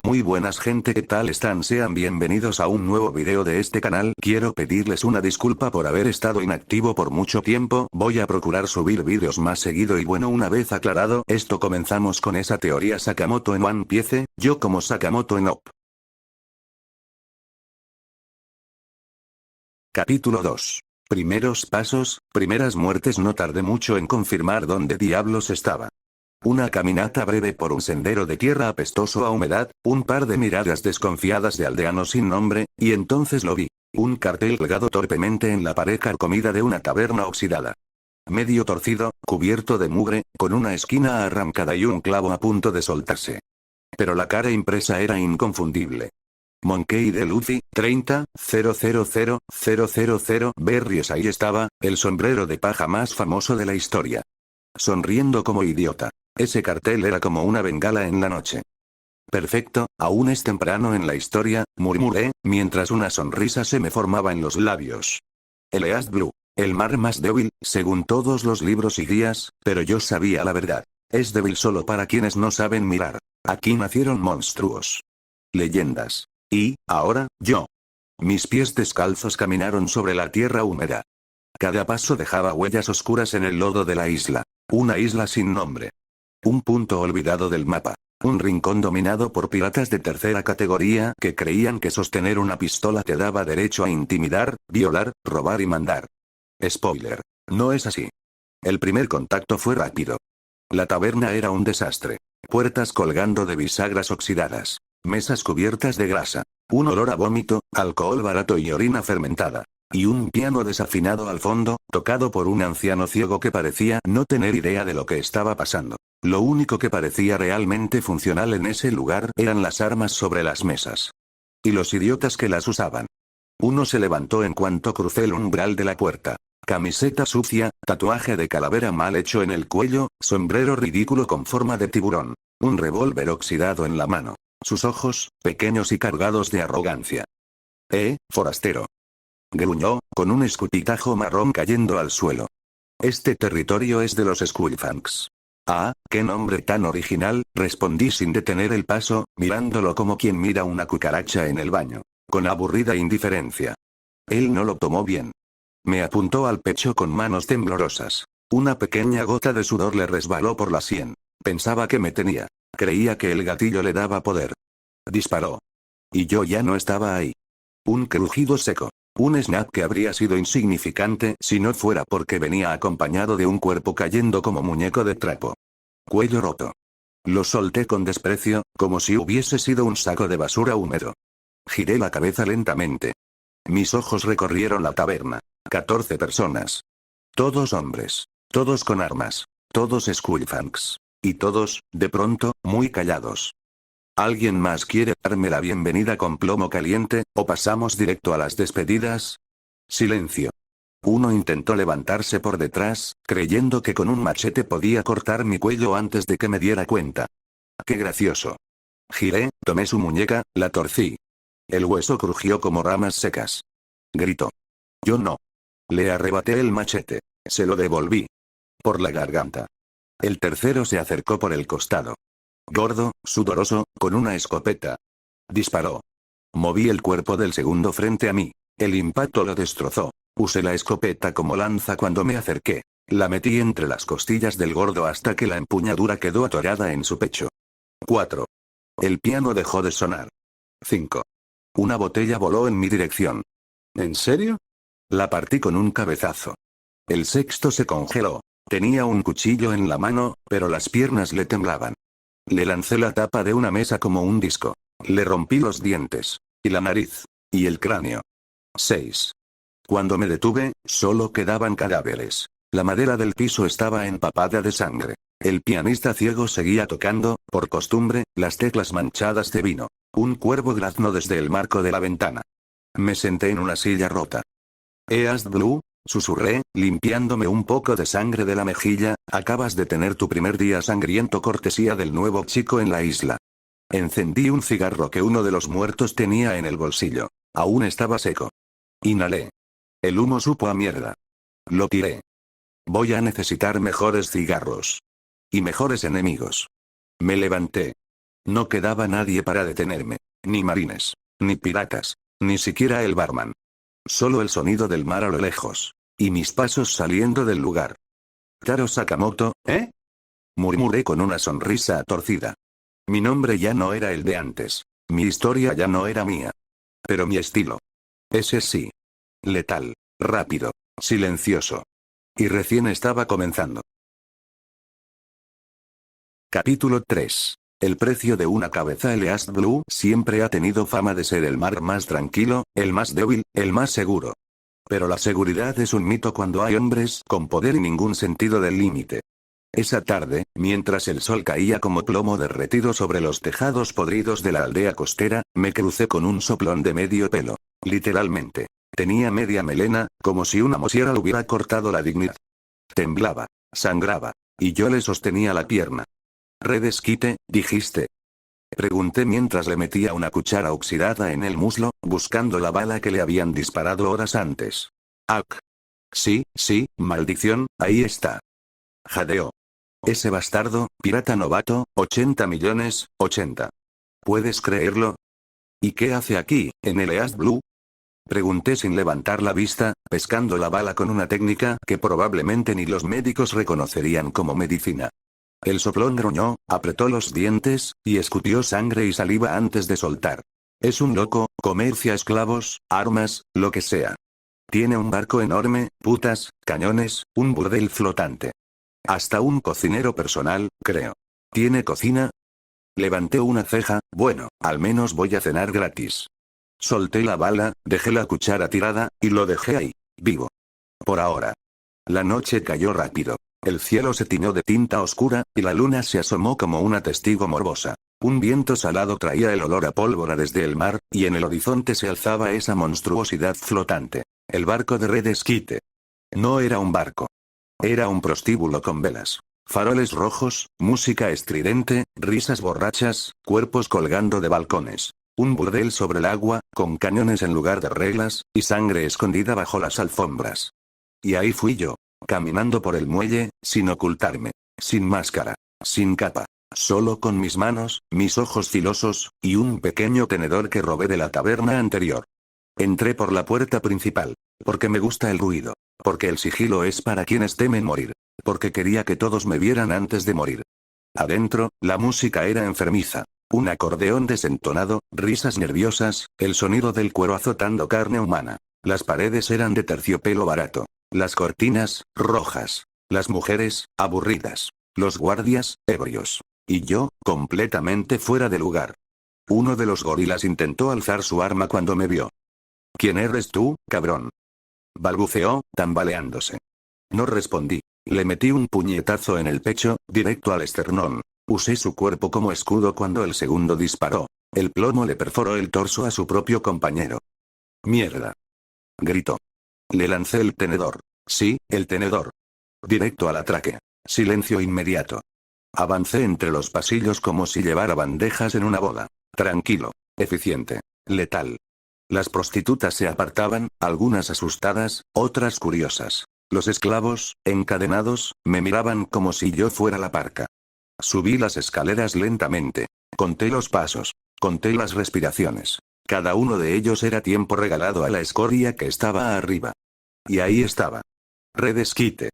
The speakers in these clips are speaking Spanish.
Muy buenas gente, ¿qué tal están? Sean bienvenidos a un nuevo video de este canal. Quiero pedirles una disculpa por haber estado inactivo por mucho tiempo. Voy a procurar subir vídeos más seguido y bueno, una vez aclarado esto, comenzamos con esa teoría Sakamoto en One Piece, yo como Sakamoto en OP. Capítulo 2. Primeros pasos, primeras muertes. No tardé mucho en confirmar dónde diablos estaba. Una caminata breve por un sendero de tierra apestoso a humedad, un par de miradas desconfiadas de aldeanos sin nombre, y entonces lo vi. Un cartel pegado torpemente en la pared carcomida de una taberna oxidada. Medio torcido, cubierto de mugre, con una esquina arrancada y un clavo a punto de soltarse. Pero la cara impresa era inconfundible. Monkey D. Luffy, 30.000.000 Berries. Ahí estaba, el sombrero de paja más famoso de la historia. Sonriendo como idiota. Ese cartel era como una bengala en la noche. Perfecto, aún es temprano en la historia, murmuré, mientras una sonrisa se me formaba en los labios. El East Blue. El mar más débil, según todos los libros y guías, pero yo sabía la verdad. Es débil solo para quienes no saben mirar. Aquí nacieron monstruos. Leyendas. Y, ahora, yo. Mis pies descalzos caminaron sobre la tierra húmeda. Cada paso dejaba huellas oscuras en el lodo de la isla. Una isla sin nombre. Un punto olvidado del mapa. Un rincón dominado por piratas de tercera categoría que creían que sostener una pistola te daba derecho a intimidar, violar, robar y mandar. Spoiler. No es así. El primer contacto fue rápido. La taberna era un desastre. Puertas colgando de bisagras oxidadas. Mesas cubiertas de grasa. Un olor a vómito, alcohol barato y orina fermentada. Y un piano desafinado al fondo, tocado por un anciano ciego que parecía no tener idea de lo que estaba pasando. Lo único que parecía realmente funcional en ese lugar eran las armas sobre las mesas. Y los idiotas que las usaban. Uno se levantó en cuanto crucé el umbral de la puerta. Camiseta sucia, tatuaje de calavera mal hecho en el cuello, sombrero ridículo con forma de tiburón. Un revólver oxidado en la mano. Sus ojos, pequeños y cargados de arrogancia. Forastero. Gruñó, con un escupitajo marrón cayendo al suelo. Este territorio es de los Skullfangs. Ah, qué nombre tan original, respondí sin detener el paso, mirándolo como quien mira una cucaracha en el baño. Con aburrida indiferencia. Él no lo tomó bien. Me apuntó al pecho con manos temblorosas. Una pequeña gota de sudor le resbaló por la sien. Pensaba que me tenía. Creía que el gatillo le daba poder. Disparó. Y yo ya no estaba ahí. Un crujido seco. Un snap que habría sido insignificante si no fuera porque venía acompañado de un cuerpo cayendo como muñeco de trapo. Cuello roto. Lo solté con desprecio, como si hubiese sido un saco de basura húmedo. Giré la cabeza lentamente. Mis ojos recorrieron la taberna. 14 personas. Todos hombres. Todos con armas. Todos Skullfangs. Y todos, de pronto, muy callados. ¿Alguien más quiere darme la bienvenida con plomo caliente, o pasamos directo a las despedidas? Silencio. Uno intentó levantarse por detrás, creyendo que con un machete podía cortar mi cuello antes de que me diera cuenta. ¡Qué gracioso! Giré, tomé su muñeca, la torcí. El hueso crujió como ramas secas. Gritó. Yo no. Le arrebaté el machete. Se lo devolví. Por la garganta. El tercero se acercó por el costado. Gordo, sudoroso, con una escopeta. Disparó. Moví el cuerpo del segundo frente a mí. El impacto lo destrozó. Usé la escopeta como lanza cuando me acerqué. La metí entre las costillas del gordo hasta que la empuñadura quedó atorada en su pecho. 4. El piano dejó de sonar. 5. Una botella voló en mi dirección. ¿En serio? La partí con un cabezazo. El sexto se congeló. Tenía un cuchillo en la mano, pero las piernas le temblaban. Le lancé la tapa de una mesa como un disco. Le rompí los dientes. Y la nariz. Y el cráneo. 6. Cuando me detuve, solo quedaban cadáveres. La madera del piso estaba empapada de sangre. El pianista ciego seguía tocando, por costumbre, las teclas manchadas de vino. Un cuervo graznó desde el marco de la ventana. Me senté en una silla rota. East Blue, susurré, limpiándome un poco de sangre de la mejilla, acabas de tener tu primer día sangriento cortesía del nuevo chico en la isla. Encendí un cigarro que uno de los muertos tenía en el bolsillo. Aún estaba seco. Inhalé. El humo supo a mierda. Lo tiré. Voy a necesitar mejores cigarros. Y mejores enemigos. Me levanté. No quedaba nadie para detenerme. Ni marines. Ni piratas. Ni siquiera el barman. Solo el sonido del mar a lo lejos. Y mis pasos saliendo del lugar. Taro Sakamoto, ¿eh? Murmuré con una sonrisa torcida. Mi nombre ya no era el de antes. Mi historia ya no era mía. Pero mi estilo. Ese sí. Letal. Rápido. Silencioso. Y recién estaba comenzando. Capítulo 3. El precio de una cabeza. El East Blue siempre ha tenido fama de ser el mar más tranquilo, el más débil, el más seguro. Pero la seguridad es un mito cuando hay hombres con poder y ningún sentido del límite. Esa tarde, mientras el sol caía como plomo derretido sobre los tejados podridos de la aldea costera, me crucé con un soplón de medio pelo. Literalmente. Tenía media melena, como si una mosquera le hubiera cortado la dignidad. Temblaba. Sangraba. Y yo le sostenía la pierna. «Red Esquite, dijiste». Pregunté mientras le metía una cuchara oxidada en el muslo, buscando la bala que le habían disparado horas antes. «Ak. Sí, maldición, ahí está». Jadeó. «Ese bastardo, pirata novato, 80 millones, 80. ¿Puedes creerlo? ¿Y qué hace aquí, en el East Blue?» Pregunté sin levantar la vista, pescando la bala con una técnica que probablemente ni los médicos reconocerían como medicina. El soplón gruñó, apretó los dientes, y escupió sangre y saliva antes de soltar. «Es un loco, comercia esclavos, armas, lo que sea. Tiene un barco enorme, putas, cañones, un burdel flotante. Hasta un cocinero personal, creo. ¿Tiene cocina?» Levanté una ceja. Bueno, al menos voy a cenar gratis. Solté la bala, dejé la cuchara tirada, y lo dejé ahí, vivo. Por ahora. La noche cayó rápido. El cielo se tiñó de tinta oscura, y la luna se asomó como una testigo morbosa. Un viento salado traía el olor a pólvora desde el mar, y en el horizonte se alzaba esa monstruosidad flotante. El barco de Red Esquite. No era un barco. Era un prostíbulo con velas. Faroles rojos, música estridente, risas borrachas, cuerpos colgando de balcones. Un burdel sobre el agua, con cañones en lugar de reglas, y sangre escondida bajo las alfombras. Y ahí fui yo. Caminando por el muelle, sin ocultarme. Sin máscara. Sin capa. Solo con mis manos, mis ojos filosos, y un pequeño tenedor que robé de la taberna anterior. Entré por la puerta principal. Porque me gusta el ruido. Porque el sigilo es para quienes temen morir. Porque quería que todos me vieran antes de morir. Adentro, la música era enfermiza. Un acordeón desentonado, risas nerviosas, el sonido del cuero azotando carne humana. Las paredes eran de terciopelo barato. Las cortinas, rojas. Las mujeres, aburridas. Los guardias, ebrios. Y yo, completamente fuera de lugar. Uno de los gorilas intentó alzar su arma cuando me vio. «¿Quién eres tú, cabrón?», balbuceó, tambaleándose. No respondí. Le metí un puñetazo en el pecho, directo al esternón. Usé su cuerpo como escudo cuando el segundo disparó. El plomo le perforó el torso a su propio compañero. «¡Mierda!», gritó. Le lancé el tenedor. Sí, el tenedor. Directo a la tráquea. Silencio inmediato. Avancé entre los pasillos como si llevara bandejas en una boda. Tranquilo. Eficiente. Letal. Las prostitutas se apartaban, algunas asustadas, otras curiosas. Los esclavos, encadenados, me miraban como si yo fuera la parca. Subí las escaleras lentamente. Conté los pasos. Conté las respiraciones. Cada uno de ellos era tiempo regalado a la escoria que estaba arriba. Y ahí estaba. Red Esquite.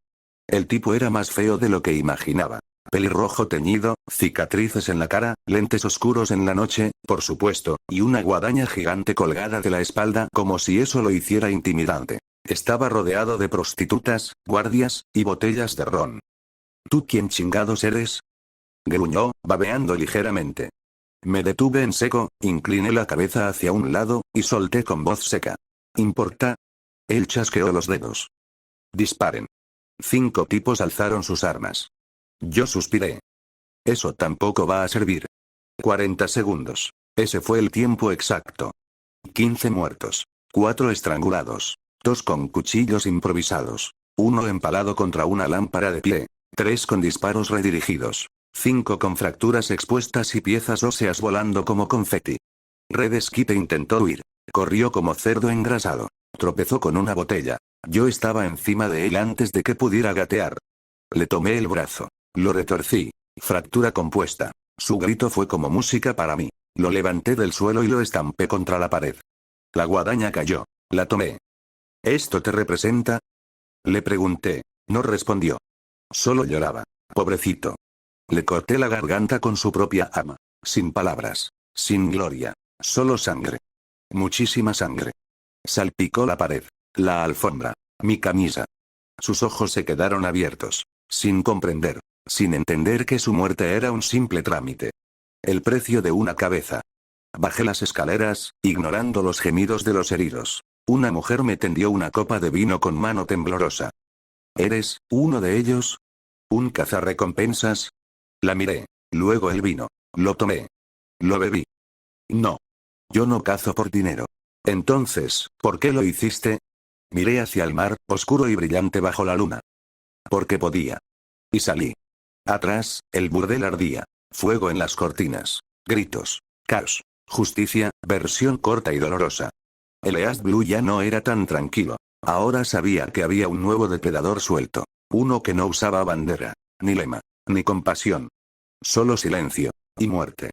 El tipo era más feo de lo que imaginaba. Pelirrojo teñido, cicatrices en la cara, lentes oscuros en la noche, por supuesto, y una guadaña gigante colgada de la espalda como si eso lo hiciera intimidante. Estaba rodeado de prostitutas, guardias, y botellas de ron. ¿Tú quién chingados eres?, gruñó, babeando ligeramente. Me detuve en seco, incliné la cabeza hacia un lado, y solté con voz seca. ¿Importa? Él chasqueó los dedos. Disparen. 5 tipos alzaron sus armas. Yo suspiré. Eso tampoco va a servir. 40 segundos. Ese fue el tiempo exacto. 15 muertos. 4 estrangulados. 2 con cuchillos improvisados. 1 empalado contra una lámpara de pie. 3 con disparos redirigidos. 5 con fracturas expuestas y piezas óseas volando como confeti. Red Esquite intentó huir. Corrió como cerdo engrasado. Tropezó con una botella. Yo estaba encima de él antes de que pudiera gatear. Le tomé el brazo. Lo retorcí. Fractura compuesta. Su grito fue como música para mí. Lo levanté del suelo y lo estampé contra la pared. La guadaña cayó. La tomé. ¿Esto te representa? Le pregunté. No respondió. Solo lloraba. Pobrecito. Le corté la garganta con su propia ama. Sin palabras. Sin gloria. Solo sangre. Muchísima sangre. Salpicó la pared. La alfombra. Mi camisa. Sus ojos se quedaron abiertos. Sin comprender. Sin entender que su muerte era un simple trámite. El precio de una cabeza. Bajé las escaleras, ignorando los gemidos de los heridos. Una mujer me tendió una copa de vino con mano temblorosa. ¿Eres uno de ellos? ¿Un cazarrecompensas? La miré. Luego el vino. Lo tomé. Lo bebí. No. Yo no cazo por dinero. Entonces, ¿por qué lo hiciste? Miré hacia el mar, oscuro y brillante bajo la luna. Porque podía. Y salí. Atrás, el burdel ardía. Fuego en las cortinas. Gritos. Caos. Justicia, versión corta y dolorosa. El East Blue ya no era tan tranquilo. Ahora sabía que había un nuevo depredador suelto. Uno que no usaba bandera, ni lema, ni compasión. Solo silencio. Y muerte.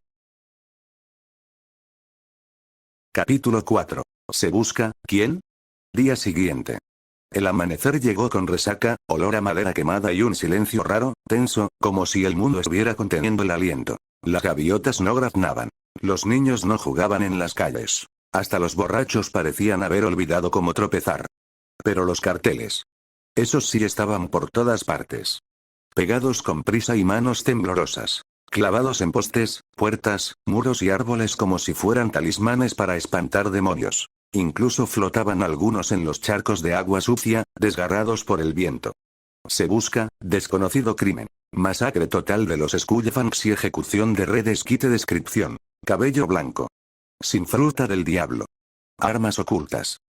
Capítulo 4. ¿Se busca quién? Día siguiente. El amanecer llegó con resaca, olor a madera quemada y un silencio raro, tenso, como si el mundo estuviera conteniendo el aliento. Las gaviotas no graznaban. Los niños no jugaban en las calles. Hasta los borrachos parecían haber olvidado cómo tropezar. Pero los carteles. Esos sí estaban por todas partes. Pegados con prisa y manos temblorosas. Clavados en postes, puertas, muros y árboles como si fueran talismanes para espantar demonios. Incluso flotaban algunos en los charcos de agua sucia, desgarrados por el viento. Se busca, desconocido crimen. Masacre total de los Skullefangs y ejecución de redes. Quite descripción. Cabello blanco. Sin fruta del diablo. Armas ocultas.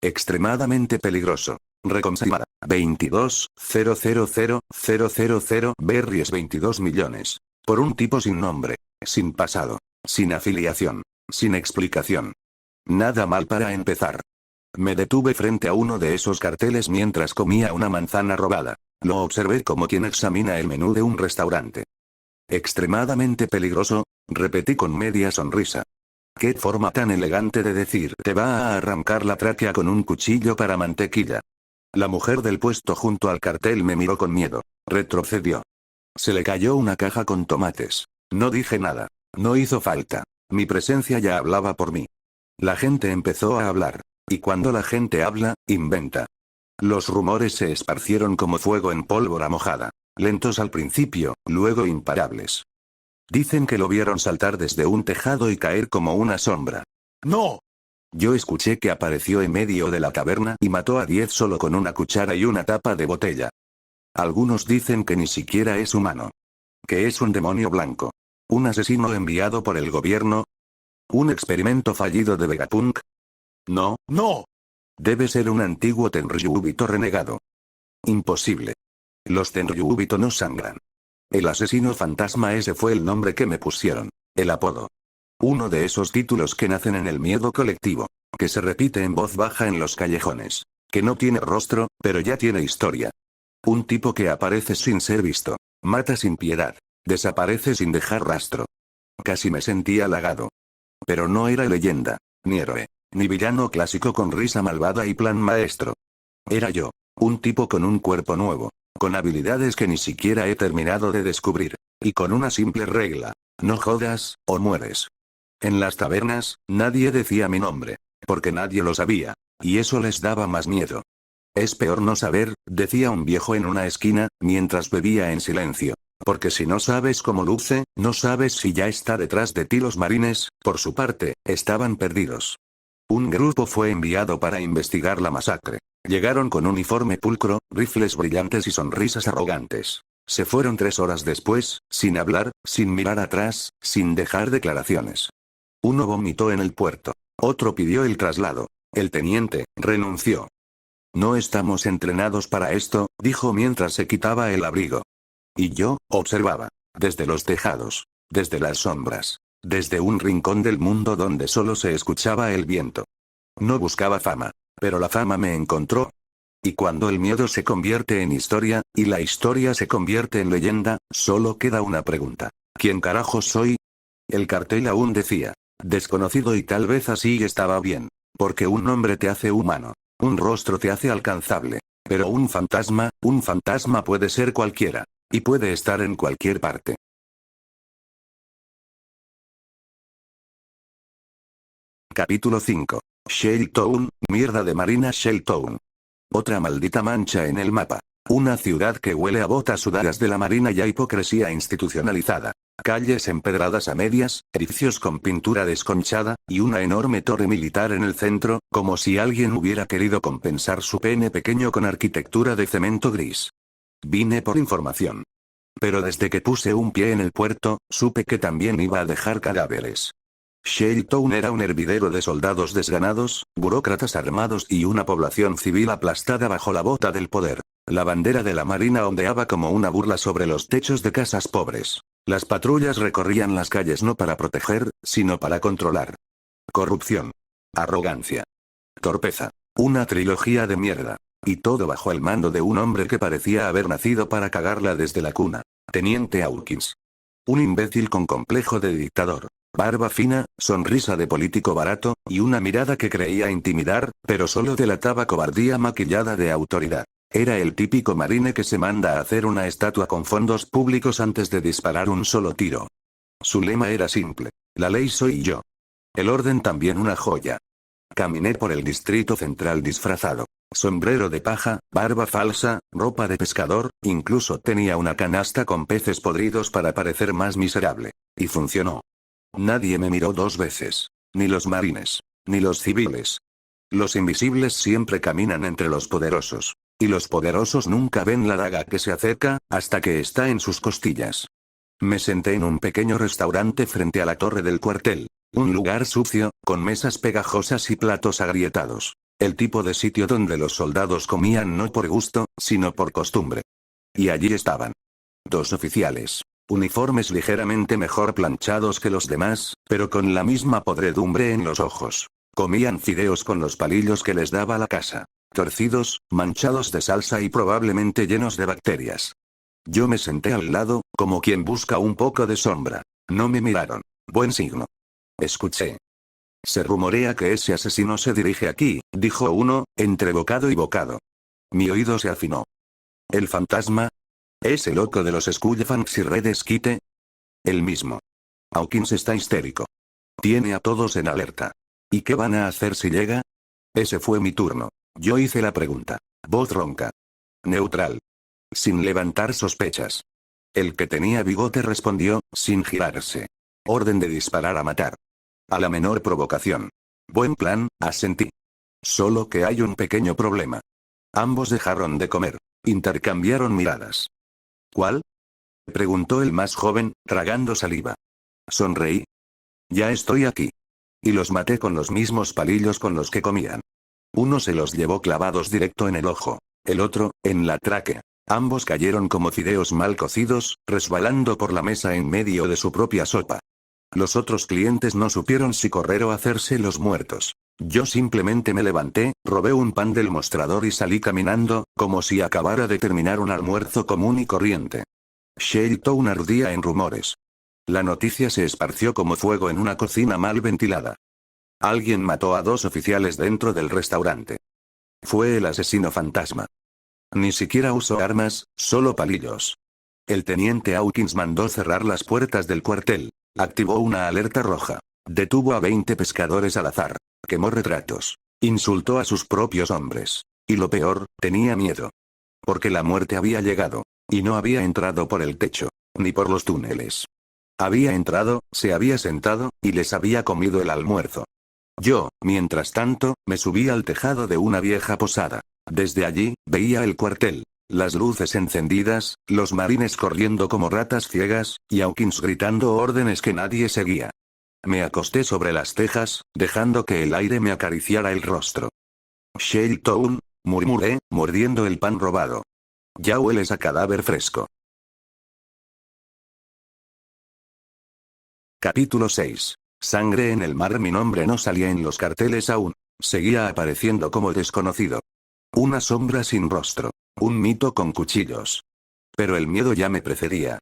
Extremadamente peligroso. Recompensada. 22.000.000 berries 22 millones. Por un tipo sin nombre. Sin pasado. Sin afiliación. Sin explicación. Nada mal para empezar. Me detuve frente a uno de esos carteles mientras comía una manzana robada. Lo observé como quien examina el menú de un restaurante. Extremadamente peligroso, repetí con media sonrisa. Qué forma tan elegante de decir te va a arrancar la tráquea con un cuchillo para mantequilla. La mujer del puesto junto al cartel me miró con miedo. Retrocedió. Se le cayó una caja con tomates. No dije nada. No hizo falta. Mi presencia ya hablaba por mí. La gente empezó a hablar. Y cuando la gente habla, inventa. Los rumores se esparcieron como fuego en pólvora mojada. Lentos al principio, luego imparables. Dicen que lo vieron saltar desde un tejado y caer como una sombra. ¡No! Yo escuché que apareció en medio de la taberna y mató a 10 solo con una cuchara y una tapa de botella. Algunos dicen que ni siquiera es humano. Que es un demonio blanco. Un asesino enviado por el gobierno. ¿Un experimento fallido de Vegapunk? No, no. Debe ser un antiguo Tenryubito renegado. Imposible. Los Tenryubito no sangran. El asesino fantasma, ese fue el nombre que me pusieron. El apodo. Uno de esos títulos que nacen en el miedo colectivo. Que se repite en voz baja en los callejones. Que no tiene rostro, pero ya tiene historia. Un tipo que aparece sin ser visto. Mata sin piedad. Desaparece sin dejar rastro. Casi me sentí halagado. Pero no era leyenda. Ni héroe. Ni villano clásico con risa malvada y plan maestro. Era yo. Un tipo con un cuerpo nuevo. Con habilidades que ni siquiera he terminado de descubrir. Y con una simple regla. No jodas, o mueres. En las tabernas, nadie decía mi nombre. Porque nadie lo sabía. Y eso les daba más miedo. Es peor no saber, decía un viejo en una esquina, mientras bebía en silencio. Porque si no sabes cómo luce, no sabes si ya está detrás de ti. Los marines, por su parte, estaban perdidos. Un grupo fue enviado para investigar la masacre. Llegaron con uniforme pulcro, rifles brillantes y sonrisas arrogantes. Se fueron 3 horas después, sin hablar, sin mirar atrás, sin dejar declaraciones. Uno vomitó en el puerto. Otro pidió el traslado. El teniente renunció. No estamos entrenados para esto, dijo mientras se quitaba el abrigo. Y yo, observaba. Desde los tejados. Desde las sombras. Desde un rincón del mundo donde solo se escuchaba el viento. No buscaba fama. Pero la fama me encontró. Y cuando el miedo se convierte en historia, y la historia se convierte en leyenda, solo queda una pregunta. ¿Quién carajos soy? El cartel aún decía. Desconocido y tal vez así estaba bien. Porque un nombre te hace humano. Un rostro te hace alcanzable. Pero un fantasma puede ser cualquiera. Y puede estar en cualquier parte. Capítulo 5. Shelltown, mierda de Marina Shelltown. Otra maldita mancha en el mapa. Una ciudad que huele a botas sudadas de la marina y a hipocresía institucionalizada. Calles empedradas a medias, edificios con pintura desconchada, y una enorme torre militar en el centro, como si alguien hubiera querido compensar su pene pequeño con arquitectura de cemento gris. Vine por información. Pero desde que puse un pie en el puerto, supe que también iba a dejar cadáveres. Shelltown era un hervidero de soldados desganados, burócratas armados y una población civil aplastada bajo la bota del poder. La bandera de la marina ondeaba como una burla sobre los techos de casas pobres. Las patrullas recorrían las calles no para proteger, sino para controlar. Corrupción. Arrogancia. Torpeza. Una trilogía de mierda. Y todo bajo el mando de un hombre que parecía haber nacido para cagarla desde la cuna. Teniente Hawkins. Un imbécil con complejo de dictador. Barba fina, sonrisa de político barato, y una mirada que creía intimidar, pero solo delataba cobardía maquillada de autoridad. Era el típico marine que se manda a hacer una estatua con fondos públicos antes de disparar un solo tiro. Su lema era simple. La ley soy yo. El orden también una joya. Caminé por el distrito central disfrazado. Sombrero de paja, barba falsa, ropa de pescador, incluso tenía una canasta con peces podridos para parecer más miserable. Y funcionó. Nadie me miró dos veces. Ni los marines. Ni los civiles. Los invisibles siempre caminan entre los poderosos. Y los poderosos nunca ven la daga que se acerca, hasta que está en sus costillas. Me senté en un pequeño restaurante frente a la torre del cuartel. Un lugar sucio, con mesas pegajosas y platos agrietados. El tipo de sitio donde los soldados comían no por gusto, sino por costumbre. Y allí estaban. Dos oficiales. Uniformes ligeramente mejor planchados que los demás, pero con la misma podredumbre en los ojos. Comían fideos con los palillos que les daba la casa. Torcidos, manchados de salsa y probablemente llenos de bacterias. Yo me senté al lado, como quien busca un poco de sombra. No me miraron. Buen signo. Escuché. Se rumorea que ese asesino se dirige aquí, dijo uno, entre bocado y bocado. Mi oído se afinó. ¿El fantasma? ¿Ese loco de los Skullfangs y Red Skite? El mismo. Hawkins está histérico. Tiene a todos en alerta. ¿Y qué van a hacer si llega? Ese fue mi turno. Yo hice la pregunta. Voz ronca. Neutral. Sin levantar sospechas. El que tenía bigote respondió, sin girarse. Orden de disparar a matar. A la menor provocación. Buen plan, asentí. Solo que hay un pequeño problema. Ambos dejaron de comer. Intercambiaron miradas. ¿Cuál? Preguntó el más joven, tragando saliva. Sonreí. Ya estoy aquí. Y los maté con los mismos palillos con los que comían. Uno se los llevó clavados directo en el ojo. El otro, en la tráquea. Ambos cayeron como fideos mal cocidos, resbalando por la mesa en medio de su propia sopa. Los otros clientes no supieron si correr o hacerse los muertos. Yo simplemente me levanté, robé un pan del mostrador y salí caminando, como si acabara de terminar un almuerzo común y corriente. Shelltown ardía en rumores. La noticia se esparció como fuego en una cocina mal ventilada. Alguien mató a dos oficiales dentro del restaurante. Fue el asesino fantasma. Ni siquiera usó armas, solo palillos. El teniente Hawkins mandó cerrar las puertas del cuartel. Activó una alerta roja. Detuvo a 20 pescadores al azar. Quemó retratos. Insultó a sus propios hombres. Y lo peor, tenía miedo. Porque la muerte había llegado. Y no había entrado por el techo. Ni por los túneles. Había entrado, se había sentado, y les había comido el almuerzo. Yo, mientras tanto, me subí al tejado de una vieja posada. Desde allí, veía el cuartel. Las luces encendidas, los marines corriendo como ratas ciegas, y Hawkins gritando órdenes que nadie seguía. Me acosté sobre las tejas, dejando que el aire me acariciara el rostro. Shelltown, murmuré, mordiendo el pan robado. Ya hueles a cadáver fresco. Capítulo 6. Sangre en el mar. Mi nombre no salía en los carteles aún. Seguía apareciendo como desconocido. Una sombra sin rostro. Un mito con cuchillos. Pero el miedo ya me precedía.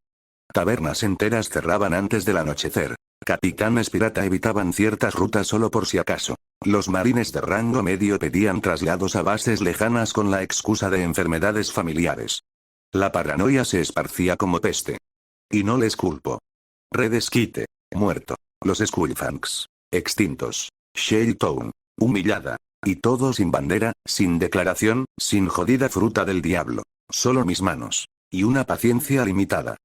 Tabernas enteras cerraban antes del anochecer. Capitanes pirata evitaban ciertas rutas solo por si acaso. Los marines de rango medio pedían traslados a bases lejanas con la excusa de enfermedades familiares. La paranoia se esparcía como peste. Y no les culpo. Red Skite, muerto. Los Skullfangs, extintos. Shaletown, humillada. Y todo sin bandera, sin declaración, sin jodida fruta del diablo. Solo mis manos. Y una paciencia limitada.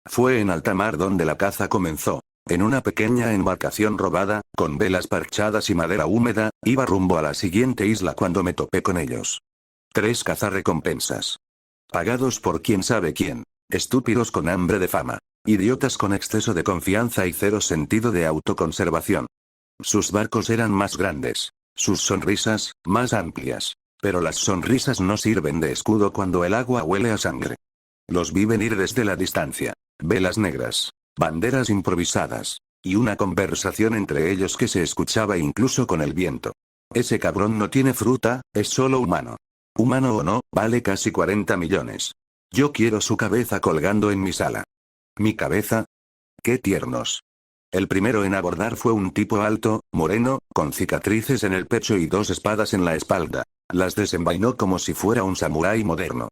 Fue en alta mar donde la caza comenzó. En una pequeña embarcación robada, con velas parchadas y madera húmeda, iba rumbo a la siguiente isla cuando me topé con ellos. 3 cazarrecompensas. Pagados por quién sabe quién. Estúpidos con hambre de fama. Idiotas con exceso de confianza y cero sentido de autoconservación. Sus barcos eran más grandes. Sus sonrisas, más amplias. Pero las sonrisas no sirven de escudo cuando el agua huele a sangre. Los vi venir desde la distancia. Velas negras. Banderas improvisadas. Y una conversación entre ellos que se escuchaba incluso con el viento. Ese cabrón no tiene fruta, es solo humano. Humano o no, vale casi 40 millones. Yo quiero su cabeza colgando en mi sala. ¿Mi cabeza? ¡Qué tiernos! El primero en abordar fue un tipo alto, moreno, con cicatrices en el pecho y 2 espadas en la espalda. Las desenvainó como si fuera un samurái moderno.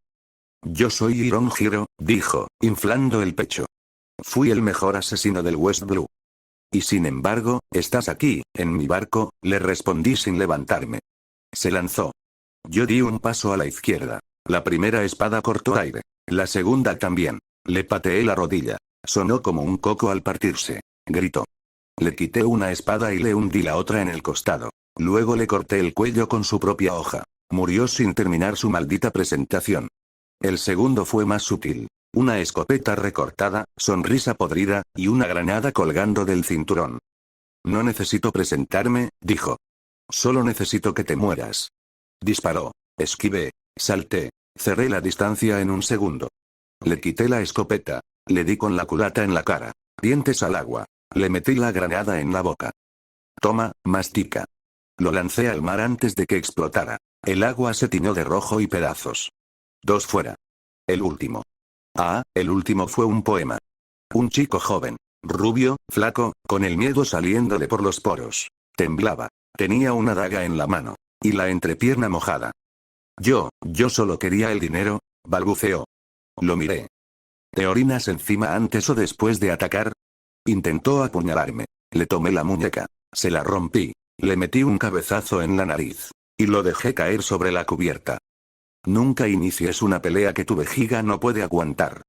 Yo soy Iron Hiro, dijo, inflando el pecho. Fui el mejor asesino del West Blue. Y sin embargo, estás aquí, en mi barco, le respondí sin levantarme. Se lanzó. Yo di un paso a la izquierda. La primera espada cortó aire. La segunda también. Le pateé la rodilla. Sonó como un coco al partirse. Gritó. Le quité una espada y le hundí la otra en el costado. Luego le corté el cuello con su propia hoja. Murió sin terminar su maldita presentación. El segundo fue más sutil. Una escopeta recortada, sonrisa podrida, y una granada colgando del cinturón. No necesito presentarme, dijo. Solo necesito que te mueras. Disparó. Esquivé. Salté. Cerré la distancia en un segundo. Le quité la escopeta. Le di con la culata en la cara. Dientes al agua. Le metí la granada en la boca. Toma, mastica. Lo lancé al mar antes de que explotara. El agua se tiñó de rojo y pedazos. 2 fuera. El último. Ah, el último fue un poema. Un chico joven. Rubio, flaco, con el miedo saliéndole por los poros. Temblaba. Tenía una daga en la mano. Y la entrepierna mojada. Yo solo quería el dinero, balbuceó. Lo miré. ¿Te orinas encima antes o después de atacar? Intentó apuñalarme. Le tomé la muñeca. Se la rompí. Le metí un cabezazo en la nariz. Y lo dejé caer sobre la cubierta. Nunca inicies una pelea que tu vejiga no puede aguantar.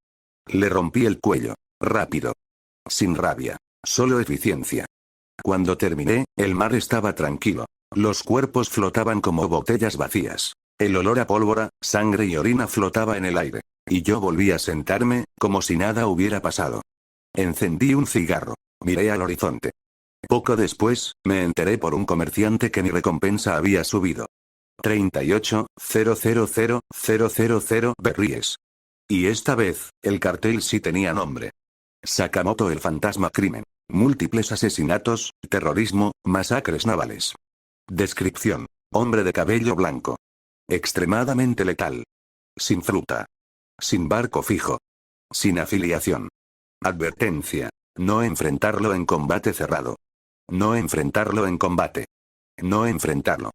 Le rompí el cuello. Rápido. Sin rabia. Solo eficiencia. Cuando terminé, el mar estaba tranquilo. Los cuerpos flotaban como botellas vacías. El olor a pólvora, sangre y orina flotaba en el aire. Y yo volví a sentarme, como si nada hubiera pasado. Encendí un cigarro. Miré al horizonte. Poco después, me enteré por un comerciante que mi recompensa había subido. 38,000,000 berries. Y esta vez, el cartel sí tenía nombre. Sakamoto el fantasma crimen. Múltiples asesinatos, terrorismo, masacres navales. Descripción. Hombre de cabello blanco. Extremadamente letal. Sin fruta. Sin barco fijo. Sin afiliación. Advertencia. No enfrentarlo en combate cerrado. No enfrentarlo en combate. No enfrentarlo.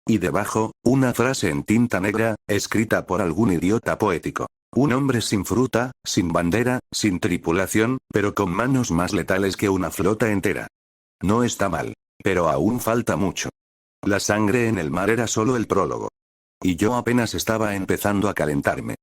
Y debajo, una frase en tinta negra, escrita por algún idiota poético. Un hombre sin fruta, sin bandera, sin tripulación, pero con manos más letales que una flota entera. No está mal. Pero aún falta mucho. La sangre en el mar era solo el prólogo. Y yo apenas estaba empezando a calentarme.